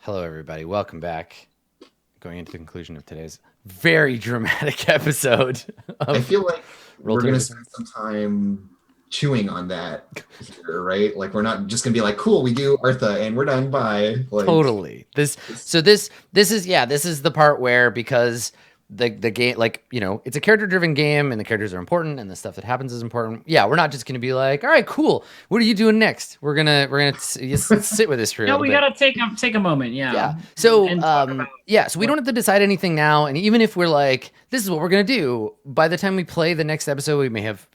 Hello, everybody. Welcome back. Going into the conclusion of today's very dramatic episode I of feel like we're going to Roll20. spend some time chewing on that here, right? Like we're not just going to be like, cool, we do Artha and we're done. Bye. Like, Totally. This it's, so this this is this is the part where, because the game, like, it's a character driven game and the characters are important and the stuff that happens is important. Yeah, we're not just going to be like, all right, cool, what are you doing next? We're gonna just sit with this for a No, little we bit. gotta take a moment, Yeah. yeah, So, and talk about so we what. don't have to decide anything now. And even if we're like, this is what we're gonna do, by the time we play the next episode,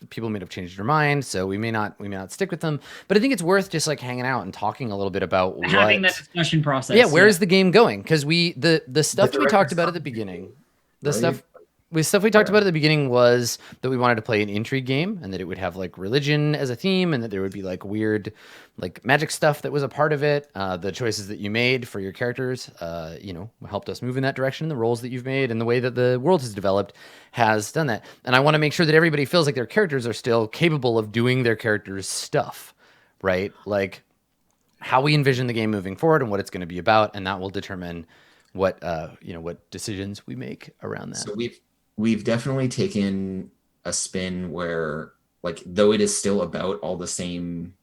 people may have changed their mind, so we may not stick with them. But I think it's worth just like hanging out and talking a little bit about Having what, that discussion process. yeah, where is the game going? Because the stuff that we talked director's about at the cut, beginning, the right? stuff. The stuff we talked about at the beginning was that we wanted to play an intrigue game and that it would have like religion as a theme and that there would be like weird, like magic stuff that was a part of it. The choices that you made for your characters, helped us move in that direction. The roles that you've made and the way that the world has developed has done that. And I want to make sure that everybody feels like their characters are still capable of doing their characters' stuff, right? Like how we envision the game moving forward and what it's going to be about, and that will determine what decisions we make around that. So we've definitely taken a spin where, like, though it is still about all the same,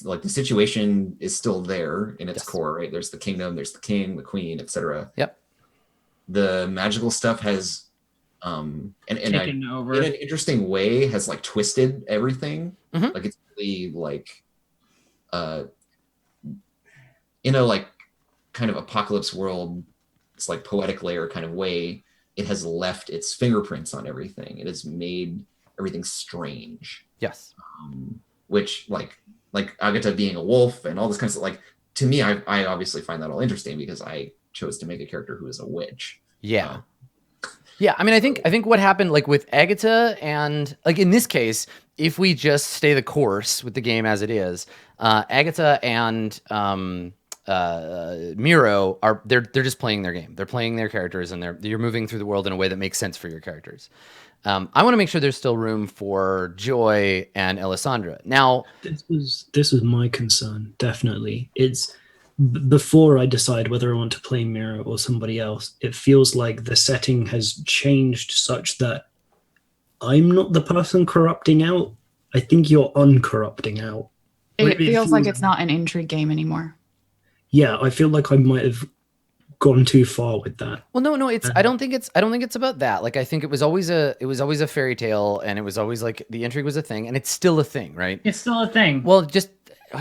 like the situation is still there in its Yes. core, right? There's the kingdom, there's the king, the queen, etc. Yep. The magical stuff has taken over? in an interesting way has like twisted everything. Mhm. Like it's really like in a like kind of apocalypse world, it's like poetic layer kind of way, it has left its fingerprints on everything. It has made everything strange. Yes. Which like Agatha being a wolf and all this kind of stuff, like to me, I obviously find that all interesting because I chose to make a character who is a witch. Yeah. Yeah, I mean, I think what happened, like with Agatha, and like in this case, if we just stay the course with the game as it is, Agatha and Miro they're just playing their game. They're playing their characters, and you're moving through the world in a way that makes sense for your characters. I want to make sure there's still room for Joy and Alessandra. Now, this was my concern. Definitely, it's before I decide whether I want to play Mira or somebody else. It feels like the setting has changed such that I'm not the person corrupting out. I think you're uncorrupting out. It feels like it's not an intrigue game anymore. Yeah, I feel like I might have gone too far with that. well, no, it's. I don't think it's about that. Like, I think it was always a fairy tale, and it was always like the intrigue was a thing, and it's still a thing, right? It's still a thing. Well, just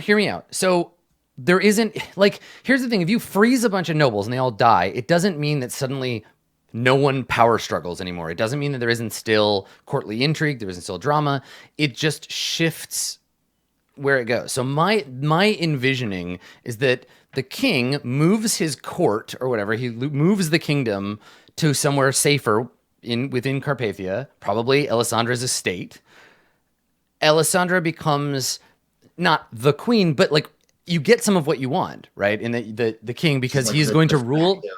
hear me out. So there isn't, like, here's the thing: if you freeze a bunch of nobles and they all die, it doesn't mean that suddenly no one power struggles anymore. It doesn't mean that there isn't still courtly intrigue, there isn't still drama. It just shifts where it goes. So my envisioning is that the king moves his court or whatever, he moves the kingdom to somewhere safer within Carpathia, probably Alessandra's estate. Alessandra becomes not the queen, but like you get some of what you want, right? In the king, because Like he's the going to de rule. facto-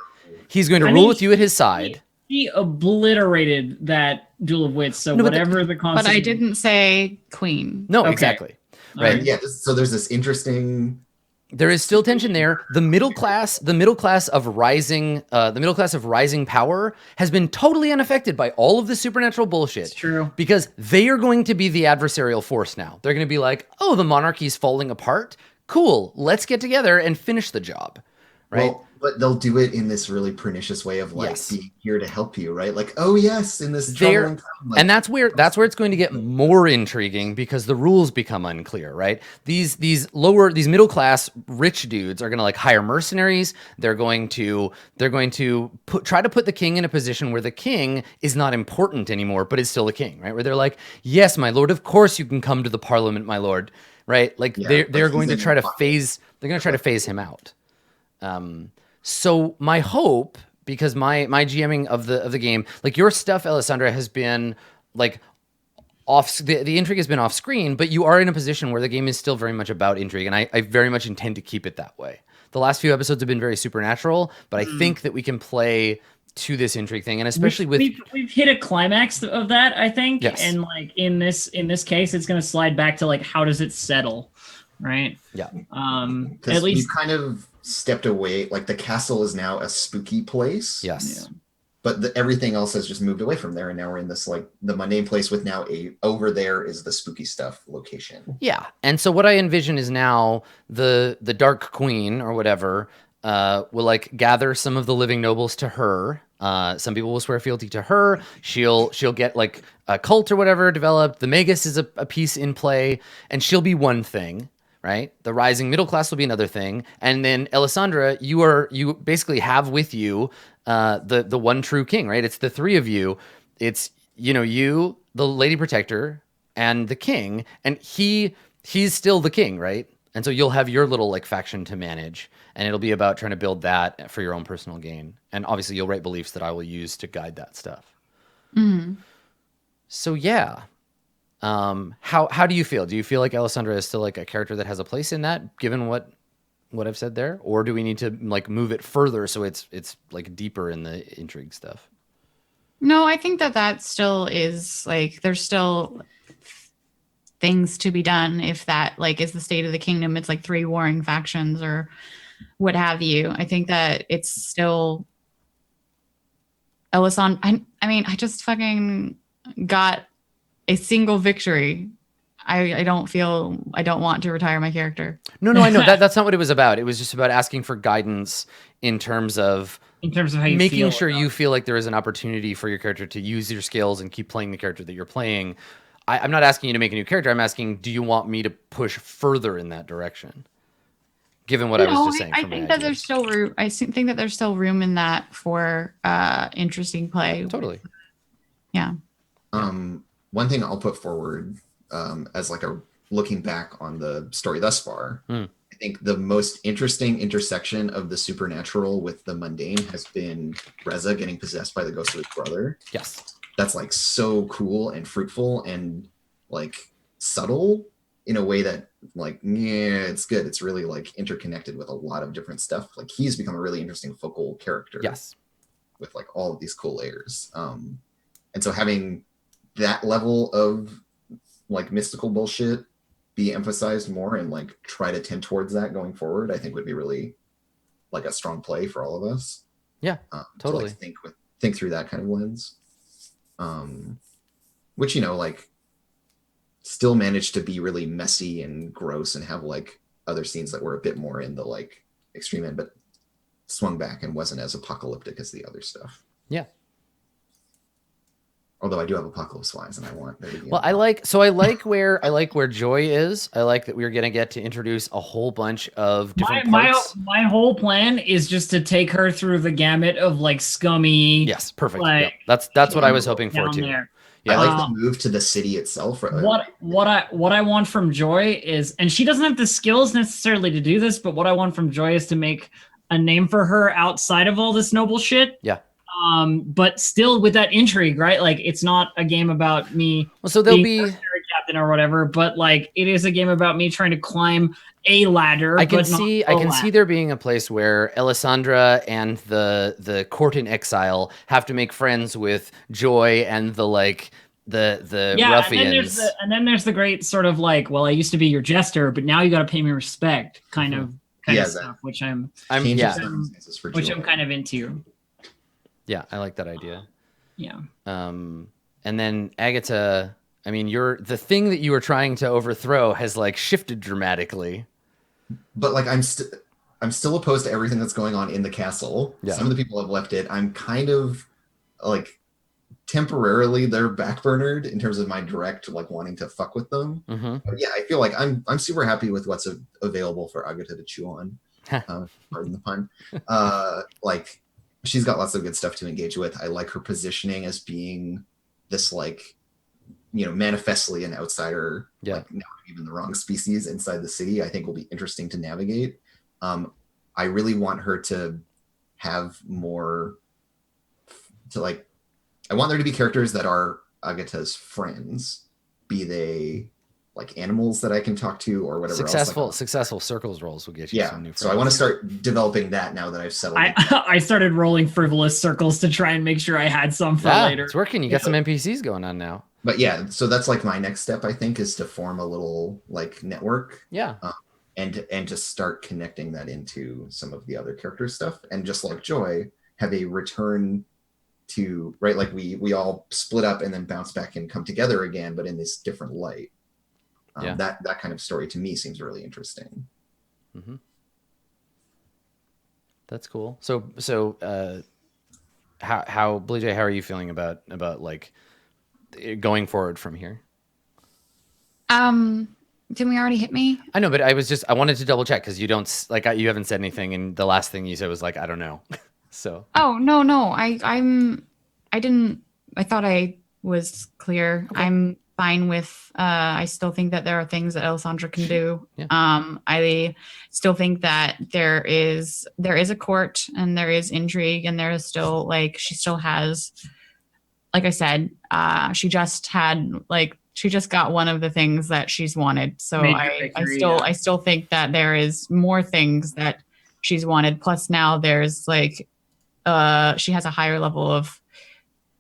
He's going to I rule mean, with you at his side. He obliterated that duel of wits. So No, but whatever the But concept. I didn't say queen. No, Okay. exactly. All Right. right. Yeah, so there's this interesting. There is still tension there. The middle class of rising power has been totally unaffected by all of the supernatural bullshit. It's true. Because they are going to be the adversarial force now. They're going to be like, oh, the monarchy's falling apart. Cool, let's get together and finish the job. Right? Well, but they'll do it in this really pernicious way of like Yes. being here to help you, right? Like, oh yes, in this There- troubling time, like, And that's where it's going to get more intriguing because the rules become unclear, right? These middle class rich dudes are going to like hire mercenaries. They're going to try to put the king in a position where the king is not important anymore, but is still a king, right? Where they're like, yes, my lord, of course you can come to the parliament, my lord, right? Like Yeah, they're like going to he's try in to the phase. They're going to try to phase him out. So my hope, because my GMing of the game, like your stuff, Alessandra, has been like the intrigue has been off screen, but you are in a position where the game is still very much about intrigue, and I very much intend to keep it that way. The last few episodes have been very supernatural, but I think that we can play to this intrigue thing, and especially we've hit a climax of that, I think. Yes. And like in this case, it's going to slide back to like how does it settle, right? yeah. At because least we've kind of stepped away. Like the castle is now a spooky place. Yes. Yeah. But everything else has just moved away from there, and now we're in this like the mundane place with now over there is the spooky stuff location. Yeah. And so what I envision is now the Dark Queen or whatever will like gather some of the living nobles to her. Some people will swear fealty to her. She'll get like a cult or whatever developed. The Magus is a piece in play, and she'll be one thing, right? The rising middle class will be another thing. And then Alessandra, you basically have with you the one true king, right? It's the three of you. It's, you, the Lady Protector, and the king, and he's still the king, right? And so you'll have your little like faction to manage, and it'll be about trying to build that for your own personal gain. And obviously you'll write beliefs that I will use to guide that stuff. Mm-hmm. So yeah. How do you feel? Do you feel like Alessandra is still like a character that has a place in that, given what I've said there? Or do we need to like move it further so it's like deeper in the intrigue stuff? No, I think that still is like there's still things to be done if that like is the state of the kingdom. It's like 3 warring factions or what have you. I think that it's still Alessandra. I mean, I just fucking got a single victory. I don't want to retire my character. No, I know that's not what it was about. It was just about asking for guidance in terms of how you making feel sure about you feel like there is an opportunity for your character to use your skills and keep playing the character that you're playing. I'm not asking you to make a new character. I'm asking, do you want me to push further in that direction? Given what I was just saying. I think that there's still room. I think that there's still room in that for interesting play. Totally. Yeah. One thing I'll put forward as like a looking back on the story thus far, I think the most interesting intersection of the supernatural with the mundane has been Reza getting possessed by the ghost of his brother. Yes. That's like so cool and fruitful and like subtle in a way that like, yeah, it's good. It's really like interconnected with a lot of different stuff. Like he's become a really interesting focal character. Yes. With like all of these cool layers. And so having that level of like mystical bullshit be emphasized more and like try to tend towards that going forward, I think would be really like a strong play for all of us. Yeah, totally. To, like, think through that kind of lens. Which, like still managed to be really messy and gross and have like other scenes that were a bit more in the like extreme end, but swung back and wasn't as apocalyptic as the other stuff. Yeah. Although I do have Apocalypse Wise, and I want there to be. Well, I like where Joy is. I like that we're gonna get to introduce a whole bunch of different parts. My whole plan is just to take her through the gamut of like scummy. Yes, perfect. Like, yeah. That's what I was hoping for too. There. Yeah. I like the move to the city itself. What I want from Joy is, and she doesn't have the skills necessarily to do this, but what I want from Joy is to make a name for her outside of all this noble shit. Yeah. But still with that intrigue, right? Like it's not a game about me. Well, so there'll be captain or whatever, but like it is a game about me trying to climb a ladder. I can see there being a place where Alessandra and the court in exile have to make friends with Joy and the ruffians. And then there's the great sort of like, well, I used to be your jester, but now you got to pay me respect, kind of stuff, which I'm kind of into. Yeah, I like that idea. Yeah. And then Agatha, I mean, the thing that you were trying to overthrow has like shifted dramatically. But like I'm still opposed to everything that's going on in the castle. Yeah. Some of the people have left it. I'm kind of like temporarily they're backburnered in terms of my direct like wanting to fuck with them. Mm-hmm. But yeah, I feel like I'm super happy with what's available for Agatha to chew on. Pardon the pun. Like she's got lots of good stuff to engage with. I like her positioning as being this like, manifestly an outsider, like not even the wrong species inside the city. I think will be interesting to navigate. I really want her to have more to like, I want there to be characters that are Agatha's friends, be they like animals that I can talk to or whatever Successful circles rolls will get you some new friends. So I want to start developing that now that I've settled. I started rolling frivolous circles to try and make sure I had some for later. It's working. You got some NPCs going on now. But yeah, so that's like my next step, I think, is to form a little like network. Yeah. and just start connecting that into some of the other character stuff, and just like Joy, have a return to, right, like we all split up and then bounce back and come together again, but in this different light. That kind of story to me seems really interesting. Mm-hmm. That's cool. So how Blue Jay, how are you feeling about like going forward from here? Didn't we already hit me? I know, but I wanted to double check because you don't like you haven't said anything, and the last thing you said was like, I don't know. So. Oh, no. I didn't, I thought I was clear. Okay. I'm fine with, I still think that there are things that Alessandra can do. Yeah. I still think that there is a court and there is intrigue, and there is still like, she still has, like I said, she just got one of the things that she's wanted. So I still think that there is more things that she's wanted. Plus now there's like, she has a higher level of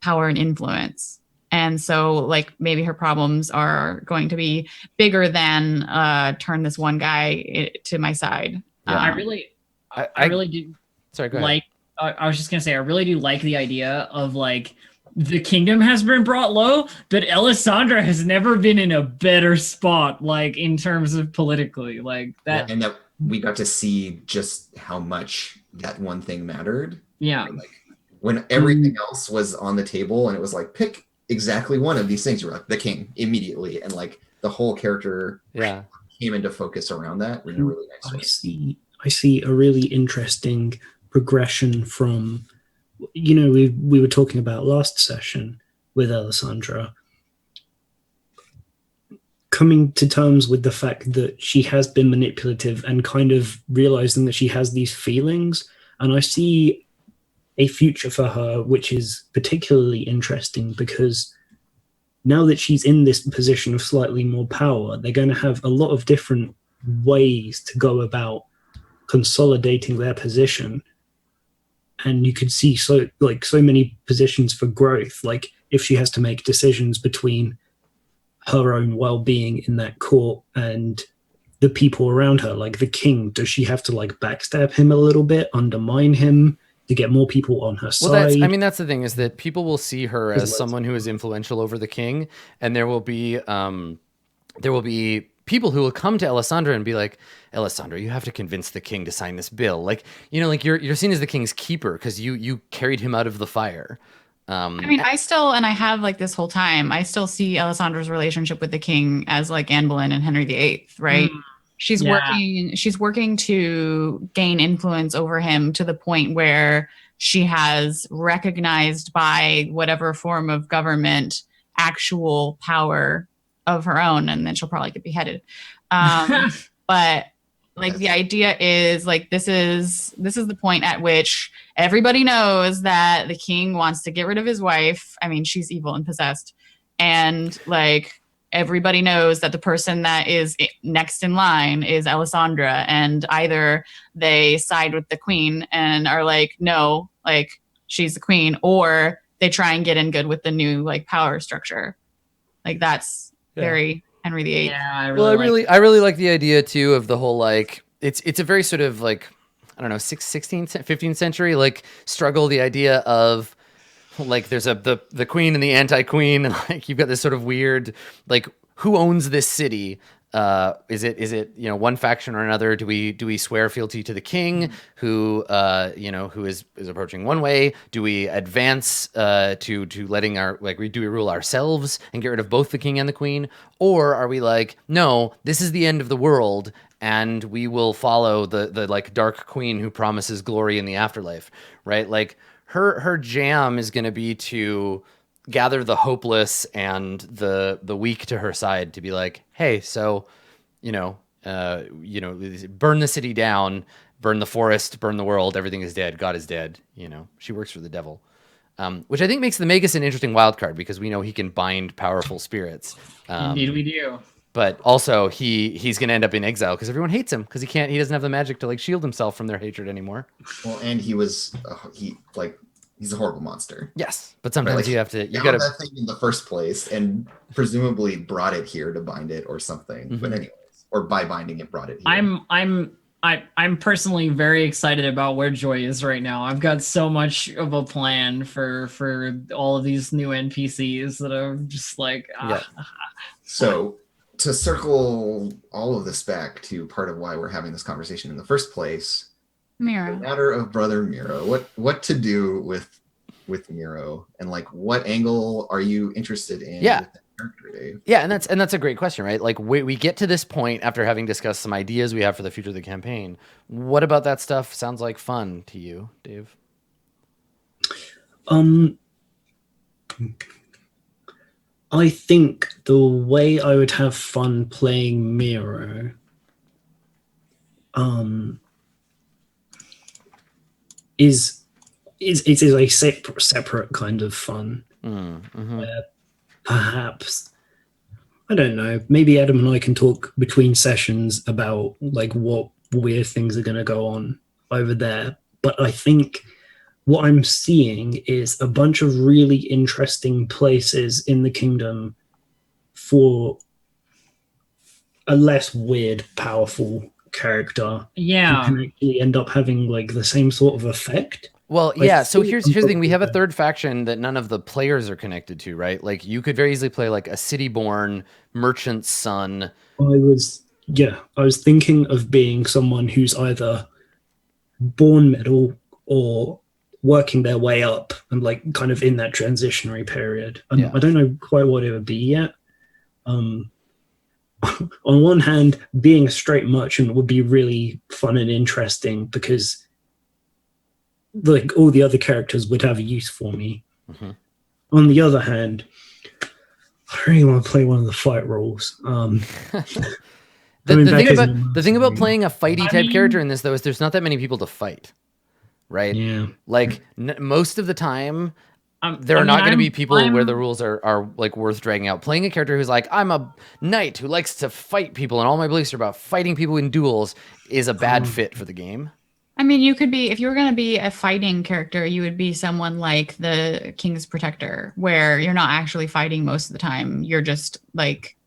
power and influence. And so like maybe her problems are going to be bigger than turn this one guy to my side. Yeah. I really do. Sorry, go ahead. I was just gonna say, I really do like the idea of like the kingdom has been brought low, but Alessandra has never been in a better spot, like in terms of politically, like that. And that we got to see just how much that one thing mattered. Yeah. Like when everything else was on the table and it was like, pick exactly one of these things, you're like the king immediately. And like the whole character came into focus around that in a really nice way. I see a really interesting progression from, we were talking about last session with Alessandra, coming to terms with the fact that she has been manipulative and kind of realizing that she has these feelings. And I see a future for her, which is particularly interesting because now that she's in this position of slightly more power, they're going to have a lot of different ways to go about consolidating their position. And you could see so many positions for growth. Like if she has to make decisions between her own well-being in that court and the people around her, like the king, does she have to like backstab him a little bit, undermine him to get more people on her side? That's the thing, is that people will see her as someone who is influential over the king, and there will be people who will come to Alessandra and be like, Alessandra, you have to convince the king to sign this bill. Like, like you're seen as the king's keeper because you carried him out of the fire. I mean, I have like this whole time, I still see Alessandra's relationship with the king as like Anne Boleyn and Henry VIII, right? She's working to gain influence over him to the point where she has recognized by whatever form of government actual power of her own, and then she'll probably get beheaded. But like the idea is like this is the point at which everybody knows that the king wants to get rid of his wife. I mean, she's evil and possessed, and like everybody knows that the person that is next in line is Alessandra, and either they side with the queen and are like, no, like she's the queen, or they try and get in good with the new like power structure. Like that's very Henry VIII. Yeah, I really like the idea too of the whole like it's a very sort of like, I don't know, 16th, 15th century like struggle. The idea of like there's the queen and the anti-queen, and like you've got this sort of weird like, who owns this city? Is it one faction or another? Do we swear fealty to the king who who is approaching one way? Do we advance to letting do we rule ourselves and get rid of both the king and the queen? Or are we like, no, this is the end of the world and we will follow the like dark queen who promises glory in the afterlife, right? Like her jam is going to be to gather the hopeless and the weak to her side to be like, hey, so, burn the city down, burn the forest, burn the world. Everything is dead. God is dead. She works for the devil, which I think makes the Magus an interesting wild card because we know he can bind powerful spirits. Indeed we do. But also he's going to end up in exile because everyone hates him because he doesn't have the magic to like shield himself from their hatred anymore. Well, and he's a horrible monster. Yes, but sometimes right? you have to. You got that thing in the first place, and presumably brought it here to bind it or something. Mm-hmm. But anyways, or by binding it brought it here. I'm personally very excited about where Joy is right now. I've got so much of a plan for all of these new NPCs that are just like So to circle all of this back to part of why we're having this conversation in the first place, the Mira. matter of Brother Miro, what to do with Miro, and like what angle are you interested in with that character, Dave? Yeah, and that's a great question, right? Like we get to this point after having discussed some ideas we have for the future of the campaign. What about that stuff sounds like fun to you, Dave? I think the way I would have fun playing Miro is a separate kind of fun. Where perhaps, I don't know, maybe Adam and I can talk between sessions about like what weird things are going to go on over there. But I think what I'm seeing is a bunch of really interesting places in the kingdom for a less weird, powerful character. Yeah. Who can actually end up having like the same sort of effect. Well, yeah. So here's the thing: we have a third faction that none of the players are connected to, right? Like you could very easily play like a city-born merchant's son. I was thinking of being someone who's either born middle or working their way up and like kind of in that transitionary period. And I don't know quite what it would be yet. On one hand, being a straight merchant would be really fun and interesting because like all the other characters would have a use for me. On the other hand, I really want to play one of the fight roles. The thing about playing a fighty type character in this though is there's not that many people to fight, right? Yeah. Like most of the time, there are not going to be people where the rules are like worth dragging out. Playing a character who's like, I'm a knight who likes to fight people and all my beliefs are about fighting people in duels is a bad fit for the game. I mean, you could be, if you were going to be a fighting character, you would be someone like the King's Protector, where you're not actually fighting most of the time. You're just like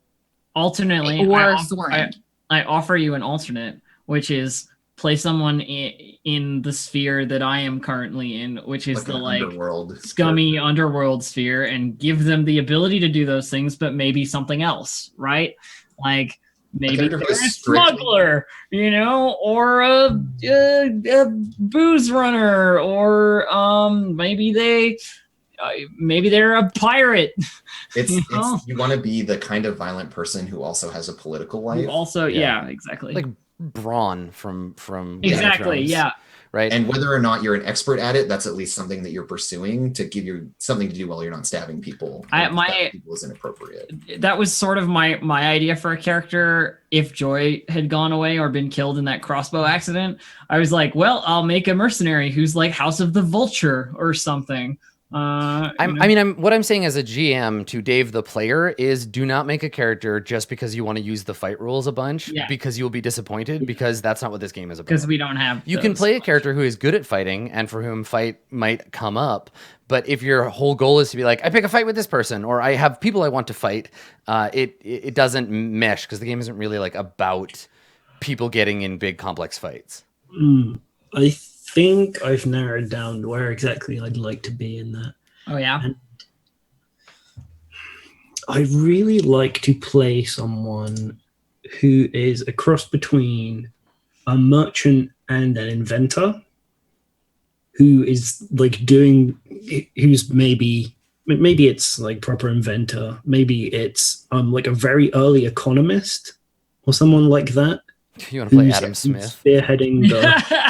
alternately. Sworn. I offer you an alternate, which is play someone in the sphere that I am currently in, which is like the scummy underworld sphere, and give them the ability to do those things, but maybe something else, right? Like maybe they're a smuggler, you know, or a booze runner, or maybe they're a pirate. It's you want to be the kind of violent person who also has a political life. Also, yeah exactly. Like Braun from exactly, yeah. Right. And whether or not you're an expert at it, that's at least something that you're pursuing to give you something to do while you're not stabbing people. People is inappropriate. That was sort of my idea for a character. If Joy had gone away or been killed in that crossbow accident, I was like, well, I'll make a mercenary who's like House of the Vulture or something. What I'm saying as a GM to Dave the player is do not make a character just because you want to use the fight rules a bunch, because you'll be disappointed, because that's not what this game is about. Because we don't have You can play a character who is good at fighting and for whom fight might come up, but if your whole goal is to be like, I pick a fight with this person, or I have people I want to fight, it doesn't mesh, because the game isn't really like about people getting in big complex fights. I think I've narrowed down where exactly I'd like to be in that. Oh yeah. And I really like to play someone who is a cross between a merchant and an inventor, who is like who's maybe it's like proper inventor, maybe it's like a very early economist or someone like that. You want to play Adam Smith? Spearheading the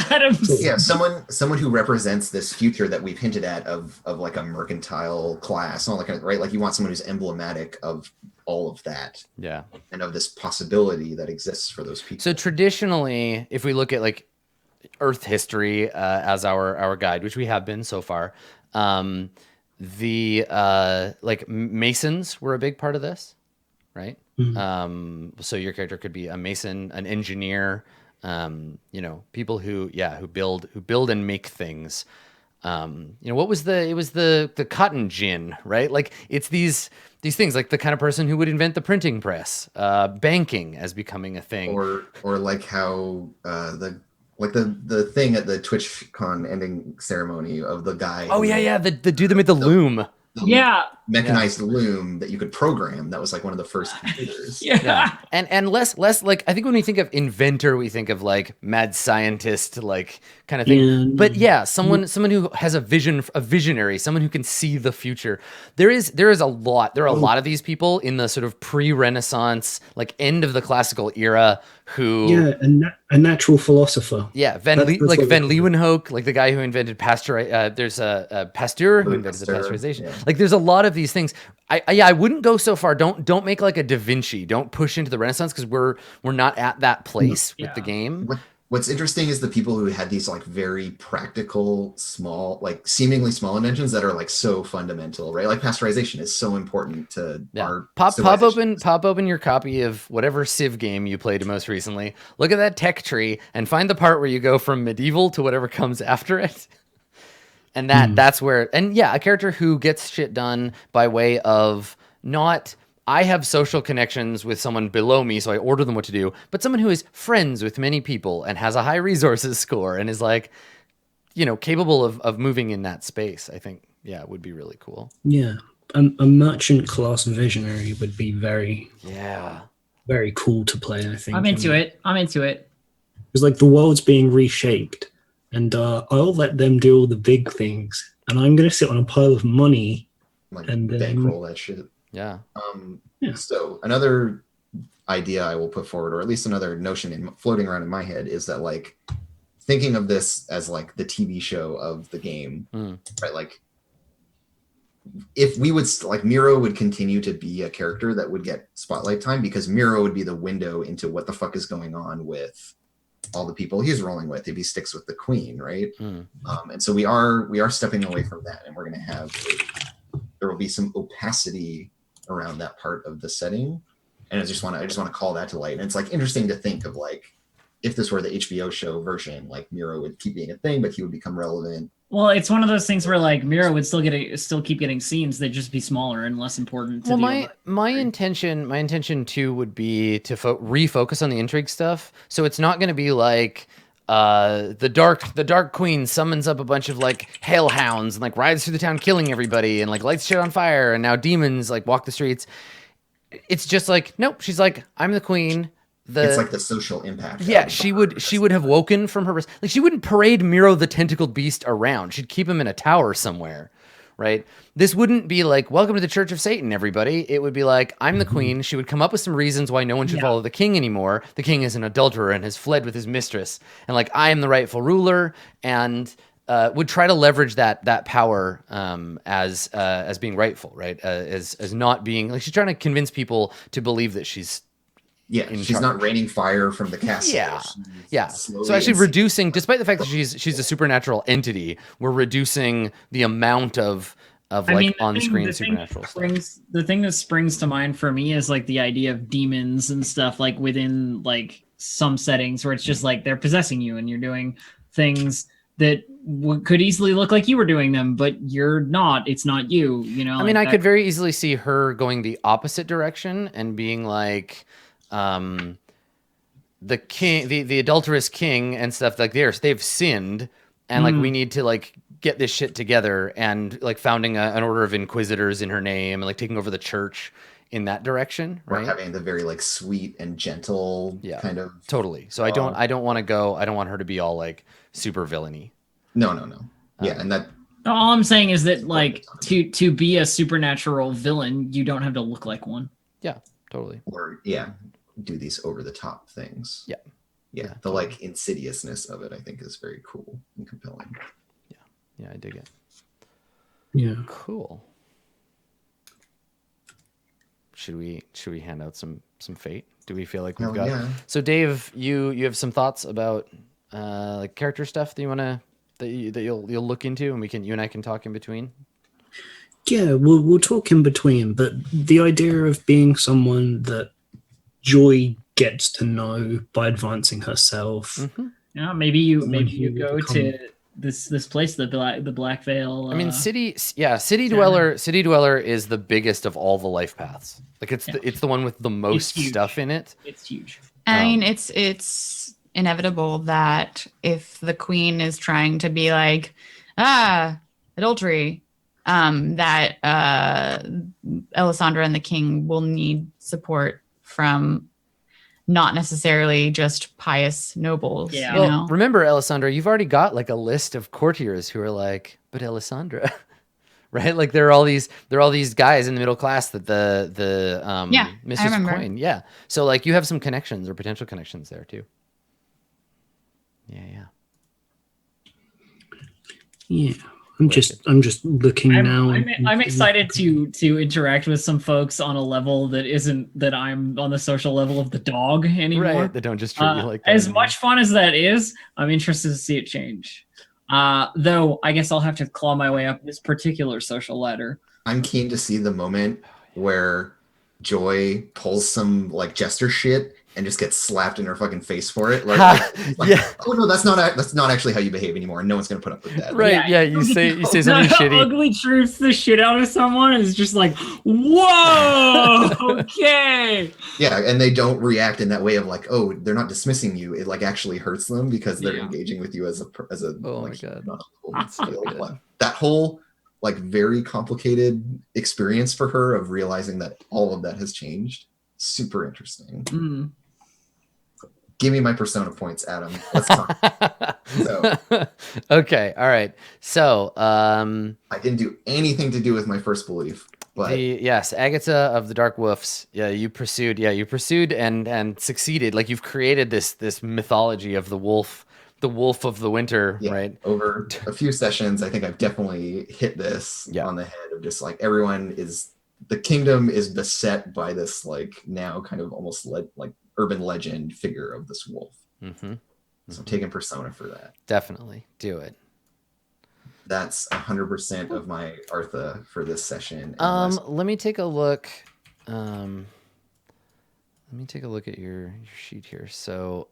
Adam Smith. Yeah, someone who represents this future that we've hinted at of like a mercantile class, all that kind of, right? Like you want someone who's emblematic of all of that. Yeah. And of this possibility that exists for those people. So traditionally, if we look at like Earth history as our guide, which we have been so far, the like Masons were a big part of this, right? So your character could be a mason, an engineer, people who build and make things. What was the cotton gin, right? Like it's these things, like the kind of person who would invent the printing press, banking as becoming a thing, or like how the thing at the TwitchCon ending ceremony of the guy. Oh yeah, the dude that made the loom. Yeah. Mechanized loom that you could program. That was like one of the first computers. Yeah. And less like, I think when we think of inventor, we think of like mad scientist, like kind of thing. Yeah. But yeah, someone who has a visionary, someone who can see the future. There are a lot of these people in the sort of pre-Renaissance, like end of the classical era who a natural philosopher. Yeah, Van Leeuwenhoek, like the guy who invented there's a Pasteur who invented the pasteurization. Yeah. Like there's a lot of these things. I wouldn't go so far. Don't make like a Da Vinci. Don't push into the Renaissance, because we're not at that place with the game. What's interesting is the people who had these like very practical, small, like seemingly small inventions that are like so fundamental, right? Like pasteurization is so important to our pop open your copy of whatever Civ game you played most recently. Look at that tech tree and find the part where you go from medieval to whatever comes after it. And that's where, and yeah, a character who gets shit done by way of not, I have social connections with someone below me, so I order them what to do, but someone who is friends with many people and has a high resources score and is like, capable of moving in that space, I think, it would be really cool. Yeah. A merchant class visionary would be very cool to play, I think. I'm into it. It's like the world's being reshaped, and I'll let them do all the big things, and I'm going to sit on a pile of money and bankroll that shit. Yeah. So another idea I will put forward, or at least another notion floating around in my head, is that like thinking of this as like the TV show of the game, right? Like if we would like Miro would continue to be a character that would get spotlight time, because Miro would be the window into what the fuck is going on with all the people he's rolling with if he sticks with the queen, right? And so we are stepping away from that, and we're going to have there will be some opacity around that part of the setting, and I just want to call that to light. And it's like interesting to think of like if this were the HBO show version, like Miro would keep being a thing, but he would become relevant. Well, it's one of those things where like Miro would still keep getting scenes. They'd just be smaller and less important. My intention too would be to refocus on the intrigue stuff. So it's not going to be like the dark queen summons up a bunch of like hellhounds and like rides through the town killing everybody and like lights shit on fire, and now demons like walk the streets. It's just like, nope, she's like, I'm the queen. It's like the social impact. Yeah, she would have woken from her, like she wouldn't parade Miro the tentacled beast around. She'd keep him in a tower somewhere, right? This wouldn't be like, welcome to the Church of Satan, everybody. It would be like, I'm the queen. She would come up with some reasons why no one should follow the king anymore. The king is an adulterer and has fled with his mistress. And like, I am the rightful ruler, and would try to leverage that power as being rightful, right? As not being, like, she's trying to convince people to believe that she's not raining fire from the castle. Yeah. So actually reducing, despite the fact that she's a supernatural entity, we're reducing the amount of on-screen supernatural stuff. The thing that springs to mind for me is like the idea of demons and stuff, like within like some settings where it's just like they're possessing you and you're doing things that could easily look like you were doing them, but you're not. It's not you. I mean, I could very easily see her going the opposite direction and being like, the king, the adulterous king and stuff, like they've sinned, and like we need to like get this shit together, and like founding an order of inquisitors in her name and like taking over the church in that direction, right? Or having the very like sweet and gentle kind of totally. So I don't want her to be all like super villainy. No. And that all I'm saying is that like to be a supernatural villain, you don't have to look like one. Yeah, totally. Or do these over the top things. Yeah, the like insidiousness of it, I think, is very cool and compelling. Yeah, I dig it. Yeah, cool. Should we hand out some fate? Do we feel like we've got? Yeah. So Dave, you have some thoughts about like character stuff that you wanna that you'll look into, and you and I can talk in between. Yeah, we'll talk in between, but the idea of being someone that Joy gets to know by advancing herself. Yeah, maybe you go this place, the Black Veil. I mean, city dweller is the biggest of all the life paths. Like it's the one with the most stuff in it. It's huge. I mean, it's inevitable that if the queen is trying to be like, adultery, that Alessandra and the king will need support from not necessarily just pious nobles. Yeah. You Well, know? remember, Alessandra, you've already got like a list of courtiers who are like, but Alessandra, right? Like there are all these guys in the middle class that the Yeah, I Mrs. remember. Coin. Yeah. So like you have some connections or potential connections there too. Yeah. Yeah. I'm just looking now. I'm excited to interact with some folks on a level that isn't that I'm on the social level of the dog anymore. Right. They don't just treat you like that as anymore. much fun as that is. I'm interested to see it change. Though I guess I'll have to claw my way up this particular social ladder. I'm keen to see the moment where Joy pulls some like jester shit and just gets slapped in her fucking face for it. Yeah. Oh no, that's not actually how you behave anymore, and no one's gonna put up with that. Right. Yeah. You say something shitty. Ugly truths the shit out of someone is just like, whoa, okay. Yeah, and they don't react in that way of like, oh, they're not dismissing you. It like actually hurts them because they're engaging with you as a Oh like, my God. not that whole like very complicated experience for her of realizing that all of that has changed. Super interesting. Mm. Give me my persona points, Adam. Let's talk. So, okay. All right. So I didn't do anything to do with my first belief, but yes, Agatha of the Dark Wolves. Yeah, you pursued and succeeded. Like you've created this mythology of the wolf of the winter, yeah, right? over a few sessions, I think I've definitely hit this on the head of just like the kingdom is beset by this like now kind of almost like urban legend figure of this wolf. Mm-hmm. So I'm taking persona for that. Definitely do it. That's 100% of my Artha for this session. Let me take a look. Let me take a look at your sheet here. So,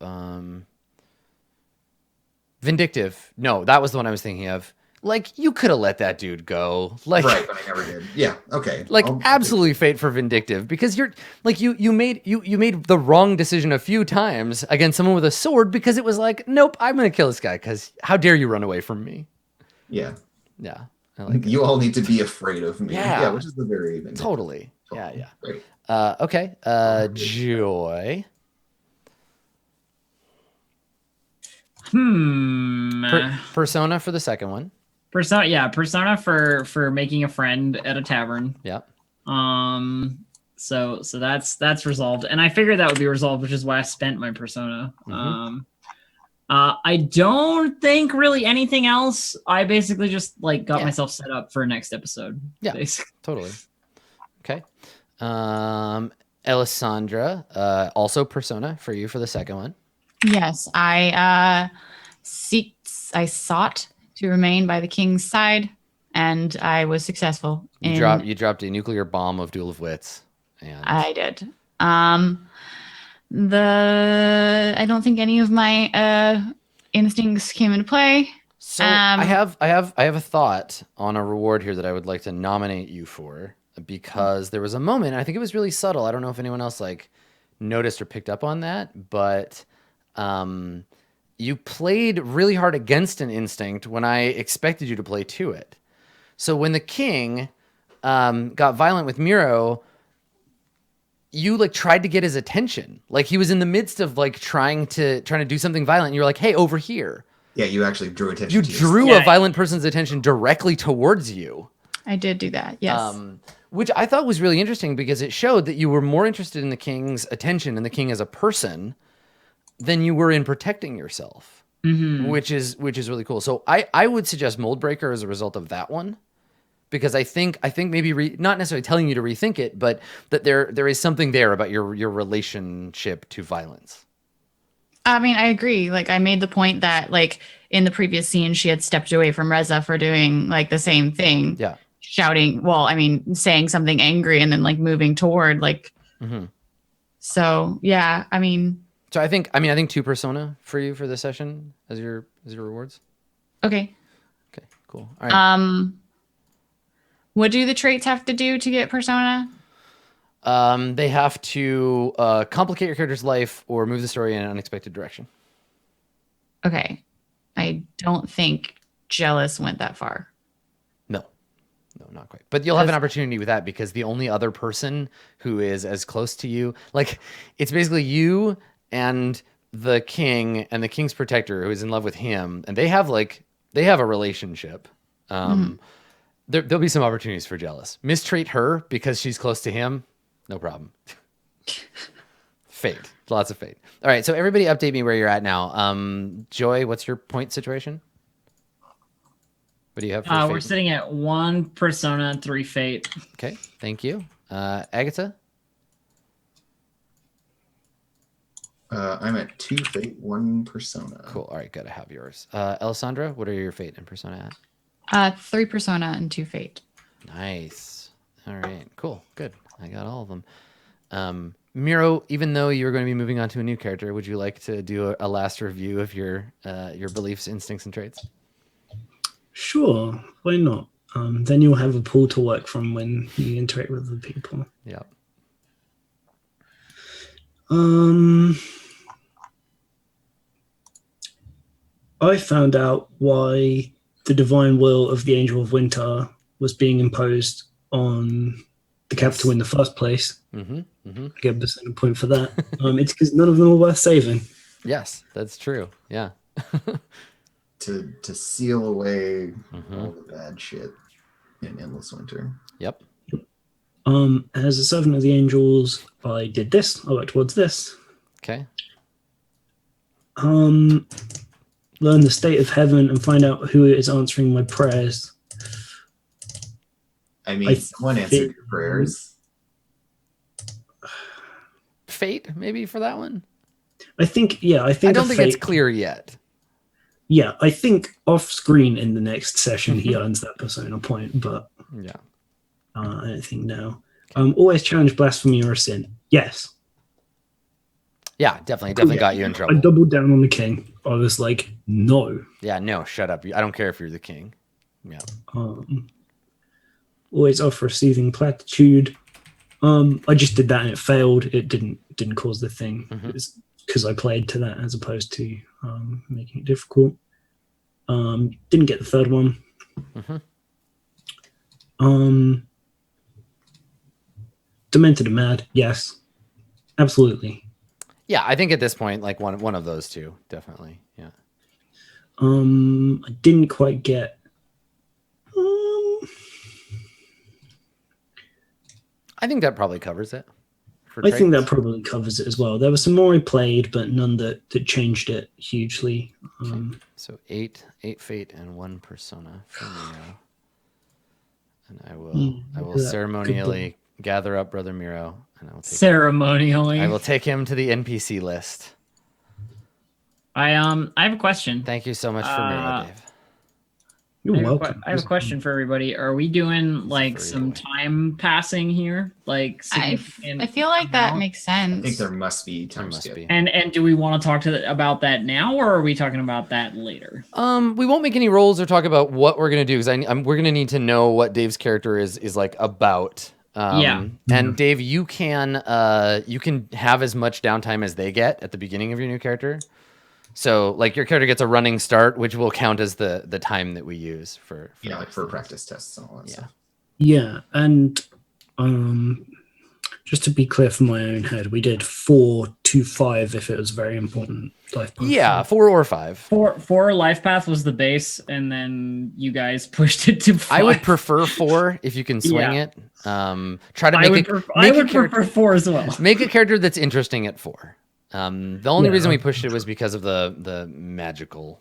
Vindictive. No, that was the one I was thinking of. Like, you could have let that dude go. Like, right, but I never did. Yeah, okay. Like, absolutely fate for Vindictive, because you're like you made the wrong decision a few times against someone with a sword, because it was like, nope, I'm gonna kill this guy because how dare you run away from me? Yeah. Yeah. I like you all need to be afraid of me. Yeah. Which is the very Vindictive. Totally. Yeah. Great. Okay. Joy. Persona for the second one. Persona for making a friend at a tavern. Yeah. So that's resolved, and I figured that would be resolved, which is why I spent my persona. Mm-hmm. I don't think really anything else. I basically just like got myself set up for next episode. Yeah, basically. Totally. Okay. Alessandra, also persona for you for the second one. Yes, I sought to remain by the king's side, and I was successful. You dropped a nuclear bomb of Duel of Wits. And I did. I don't think any of my instincts came into play. So I have a thought on a reward here that I would like to nominate you for, because there was a moment, I think it was really subtle. I don't know if anyone else like noticed or picked up on that, but you played really hard against an instinct when I expected you to play to it. So when the king got violent with Miro, you like tried to get his attention. Like he was in the midst of like trying to do something violent. And you were like, hey, over here. Yeah, you actually drew attention. You drew a violent person's attention directly towards you. I did do that, yes. Which I thought was really interesting, because it showed that you were more interested in the king's attention and the king as a person than you were in protecting yourself, which is really cool. So I would suggest Moldbreaker as a result of that one, because I think maybe not necessarily telling you to rethink it, but that there is something there about your relationship to violence. I mean, I agree. Like, I made the point that, like, in the previous scene, she had stepped away from Reza for doing, like, the same thing. Yeah. Shouting, saying something angry and then, like, moving toward, like... Mm-hmm. So, yeah, So I think 2 persona for you for this session as your rewards. Okay. Okay, cool. All right. What do the traits have to do to get persona? They have to complicate your character's life or move the story in an unexpected direction. Okay. I don't think jealous went that far. No, not quite. But you'll have an That's- opportunity with that because the only other person who is as close to you, like it's basically you and the king and the king's protector who is in love with him, and they have a relationship. There'll be some opportunities for jealous. Mistreat her because she's close to him, no problem. Fate, lots of fate. All right, so everybody update me where you're at now. Joy, what's your point situation? What do you have for We're fate? sitting at 1 persona, 3 fate. Okay, thank you. Agatha? I'm at 2 fate, 1 persona. Cool. All right, gotta have yours. Alessandra, what are your fate and persona at? 3 persona and 2 fate. Nice. All right, cool. Good. I got all of them. Miro, even though you're going to be moving on to a new character, would you like to do a last review of your beliefs, instincts, and traits? Sure, why not? Then you'll have a pool to work from when you interact with other people. Yep. I found out why the divine will of the Angel of Winter was being imposed on the capital in the first place. Mm-hmm. Mm-hmm. I get a percent point for that. It's because none of them are worth saving. Yes, that's true. Yeah. To seal away all the bad shit in Endless Winter. Yep. As a servant of the angels, I did this. I worked towards this. Okay. Learn the state of heaven and find out who is answering my prayers. I mean, someone answered your prayers. Fate, maybe for that one. I think. I don't think it's clear yet. Yeah, I think off screen in the next session he earns that persona point, but yeah, I don't think now. Always challenge blasphemy or sin. Yes. Yeah, definitely got you in trouble. I doubled down on the king. I was like, no. Yeah, no, shut up. I don't care if you're the king. Yeah. Always offer a soothing platitude. I just did that and it failed. It didn't cause the thing. It was because I played to that as opposed to making it difficult. Didn't get the third one. Demented and mad, yes, absolutely. Yeah, I think at this point, like one of those two, definitely. Yeah. I didn't quite get. I think that probably covers it. I think that probably covers it as well. There were some more I played, but none that changed it hugely. So 8 fate and 1 persona for Miro. And I will ceremonially gather up Brother Miro, and I will take ceremonially. I will take him to the NPC list. I have a question. Thank you so much for Miro, Dave. You're welcome. I have a question for everybody. Are we doing like some time passing here? Like I feel like that makes sense. I think there must be time skip. And do we want to talk about that now, or are we talking about that later? We won't make any rolls or talk about what we're gonna do because we're gonna need to know what Dave's character is like about. And Dave, you can have as much downtime as they get at the beginning of your new character. So like your character gets a running start, which will count as the time that we use for like for practice tests and all that stuff. Yeah, and just to be clear from my own head, we did 4 to 5 if it was very important life path. Yeah, 4 or 5. 4 life path was the base, and then you guys pushed it to 5. I would prefer 4 if you can swing it. Try to make I would prefer 4 as well. Make a character that's interesting at 4. The only reason we pushed it was because of the magical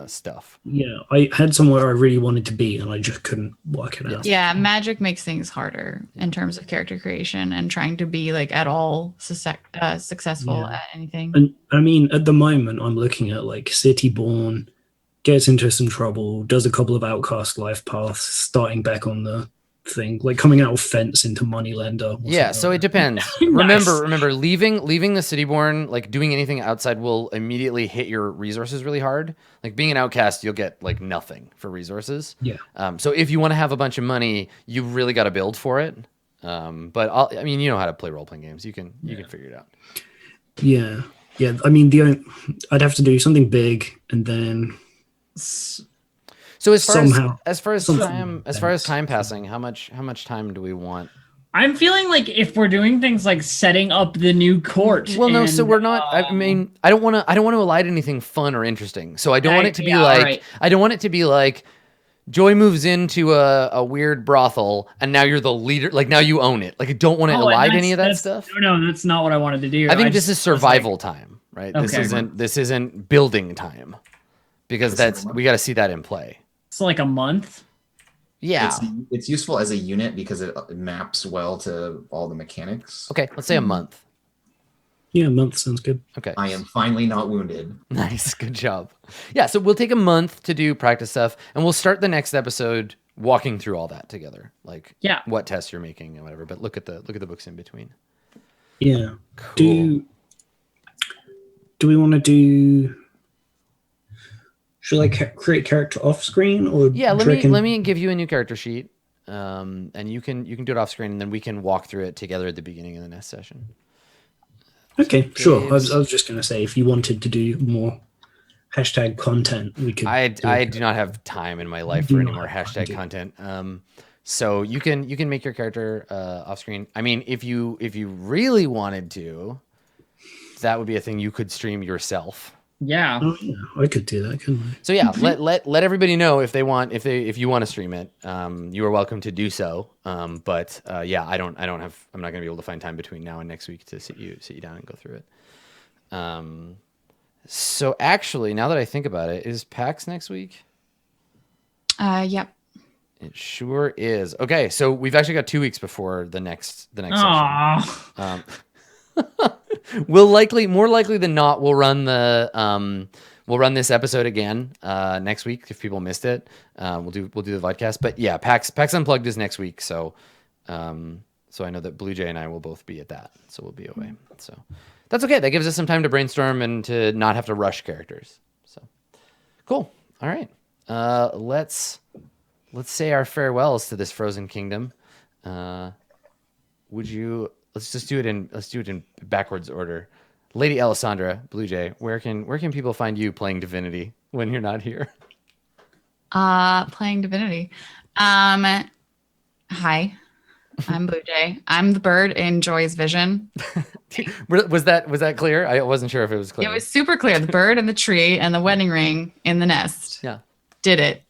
stuff. Yeah, I had somewhere I really wanted to be, and I just couldn't work it out. Yeah, magic makes things harder in terms of character creation and trying to be like at all successful at anything. And I mean, at the moment, I'm looking at like City Born, gets into some trouble, does a couple of outcast life paths, starting back on the thing, like coming out of Fence into Moneylender. Yeah, so it depends. Nice. Remember, leaving the Cityborn, like doing anything outside will immediately hit your resources really hard. Like being an outcast, you'll get like nothing for resources. Yeah. So if you want to have a bunch of money, you really got to build for it. But I mean, you know how to play role playing games. You can figure it out. Yeah. I mean, I'd have to do something big, and then So as far somehow as far as something time passing, how much time do we want? I'm feeling like if we're doing things like setting up the new court. Well, no, so and, we're not. I mean, I don't want to elide anything fun or interesting. So I don't want it to be like. right. I don't want it to be like. Joy moves into a weird brothel, and now you're the leader. Like now you own it. Like I don't want to Oh, and elide any of that stuff. No, that's not what I wanted to do. I think this just is survival time, right? Okay. This isn't building time, because we got to see that in play. So like a month. Yeah. It's useful as a unit because it maps well to all the mechanics. Okay, let's say a month. yeah, a month sounds good. Okay. I am finally not wounded. Nice, good job. Yeah, so we'll take a month to do practice stuff, and we'll start the next episode walking through all that together, like what tests you're making and whatever. But look at the books in between. Yeah. Cool. Do we want to do? Should I create character off screen, or Yeah, let me give you a new character sheet, and you can do it off screen, and then we can walk through it together at the beginning of the next session. Okay, sure. I was just going to say, if you wanted to do more hashtag content, we could. I do not have time in my life for any more hashtag content. So you can make your character off screen. I mean, if you really wanted to, that would be a thing you could stream yourself. Yeah. Oh, yeah, I could do that, couldn't I? So yeah, let everybody know if you want to stream it. You are welcome to do so. But yeah, I'm not gonna be able to find time between now and next week to sit you down and go through it. So actually, now that I think about it, is PAX next week? Yep. It sure is. Okay, so we've actually got 2 weeks before the next session. Aww. More likely than not, we'll run this episode again next week if people missed it. We'll do the vodcast. But yeah, PAX Unplugged is next week, so I know that Blue Jay and I will both be at that, so we'll be away. So that's okay. That gives us some time to brainstorm and to not have to rush characters. So cool. All right. Let's say our farewells to this frozen kingdom. Let's do it in backwards order. Lady Alessandra, Blue Jay, where can people find you playing Divinity when you're not here? Playing Divinity. Hi, I'm Blue Jay. I'm the bird in Joy's vision. Was that clear? I wasn't sure if it was clear. It was super clear. The bird in the tree and the wedding ring in the nest. Yeah. Did it.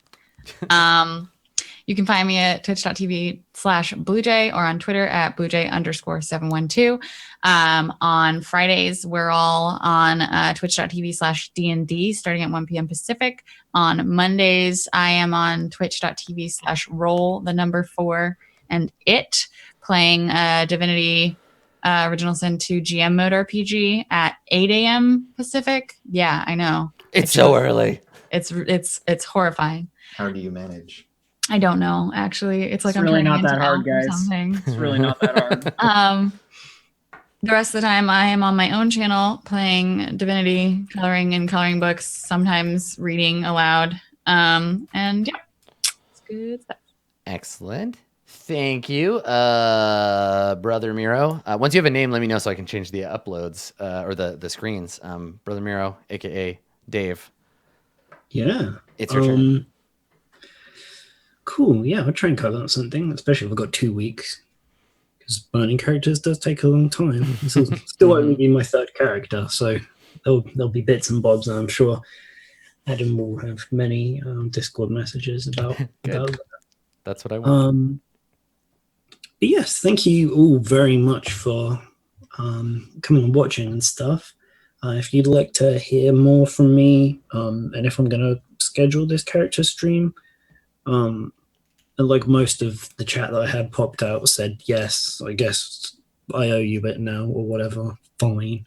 You can find me at twitch.tv/BlueJay or on Twitter at BlueJay_712. On Fridays, we're all on twitch.tv/DND starting at 1 p.m. Pacific. On Mondays, I am on twitch.tv/Roll4 and it playing Divinity Original Sin 2 GM mode RPG at 8 a.m. Pacific. Yeah, I know. It's so early. It's horrifying. How do you manage? I don't know, actually. It's like It's I'm really turning not that into hard, Elf or guys. something. It's really not that hard. The rest of the time, I am on my own channel playing Divinity, coloring books, sometimes reading aloud. And yeah, it's good stuff. Excellent. Thank you, Brother Miro. Once you have a name, let me know so I can change the uploads or the screens. Brother Miro, aka Dave. Yeah. It's your turn. Cool. Yeah, I'll try and cut out something, especially if I've got 2 weeks. Because burning characters does take a long time. This will still only be my third character, so there'll be bits and bobs, and I'm sure Adam will have many Discord messages about that. That's what I want. But yes, thank you all very much for coming and watching and stuff. If you'd like to hear more from me, and if I'm going to schedule this character stream, and like most of the chat that I had popped out said, yes, I guess I owe you it now or whatever. Fine.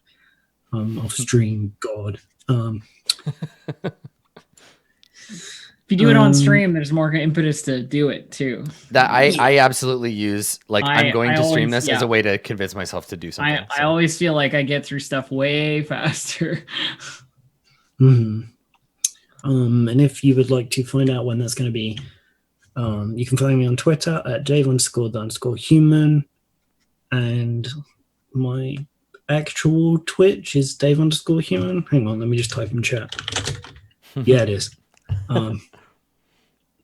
Off stream, God. If you do it on stream, there's more impetus to do it too. That I absolutely use, like, I'm going to stream always- this as a way to convince myself to do something. I always feel like I get through stuff way faster. And if you would like to find out when that's going to be, you can find me on Twitter at Dave_the_human, and my actual Twitch is Dave_human. Hang on, let me just type in chat. Yeah, it is.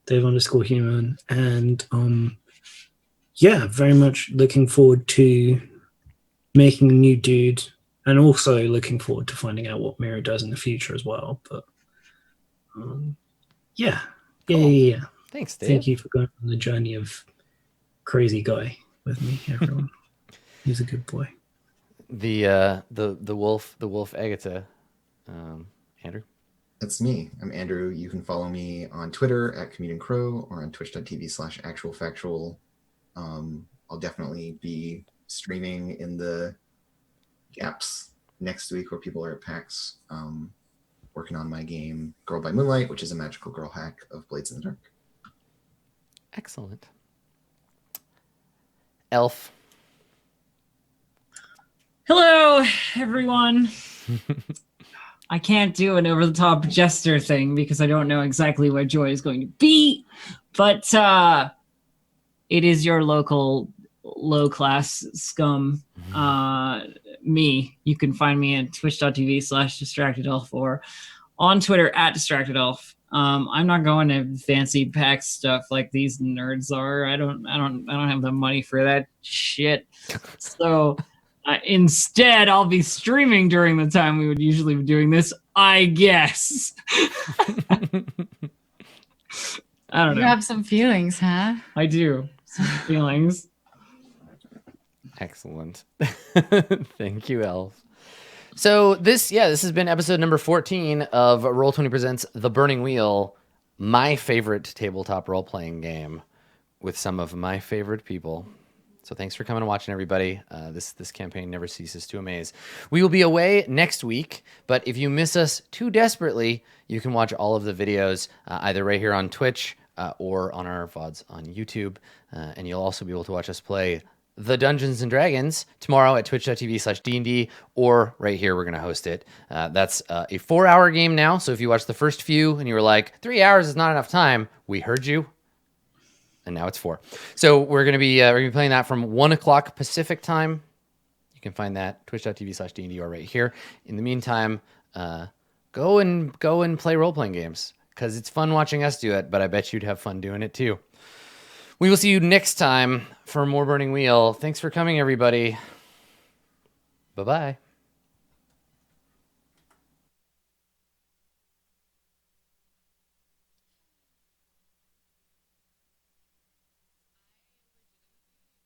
Dave_human, and yeah, very much looking forward to making a new dude, and also looking forward to finding out what Mira does in the future as well. But yeah. Thanks, Dave. Thank you for going on the journey of crazy guy with me, everyone. He's a good boy. The wolf Agatha, Andrew. That's me. I'm Andrew. You can follow me on Twitter at Comedian Crow or on twitch.tv/actualfactual. I'll definitely be streaming in the gaps next week where people are at PAX, working on my game Girl by Moonlight, which is a magical girl hack of Blades in the Dark. Excellent. Elf. Hello, everyone. I can't do an over-the-top jester thing because I don't know exactly what Joy is going to be, but it is your local low-class scum. Me. You can find me at twitch.tv/distractedelf or on Twitter at distractedelf. I'm not going to fancy PAX stuff like these nerds are. I don't have the money for that shit. So instead, I'll be streaming during the time we would usually be doing this, I guess. I don't know. You have some feelings, huh? I do. Some feelings. Excellent. Thank you, Elf. So this has been episode number 14 of Roll20 Presents The Burning Wheel, my favorite tabletop role-playing game with some of my favorite people. So thanks for coming and watching, everybody. This campaign never ceases to amaze. We will be away next week, but if you miss us too desperately, you can watch all of the videos either right here on Twitch or on our VODs on YouTube. And you'll also be able to watch us play the Dungeons and Dragons tomorrow at twitch.tv/D&D, or right here, we're going to host it. That's a 4-hour game now. So if you watch the first few and you were like, 3 hours is not enough time, we heard you. And now it's 4. So we're going to be playing that from 1 o'clock Pacific time. You can find that twitch.tv/D&D or right here. In the meantime, go and play role-playing games because it's fun watching us do it, but I bet you'd have fun doing it too. We will see you next time for more Burning Wheel. Thanks for coming, everybody. Bye-bye.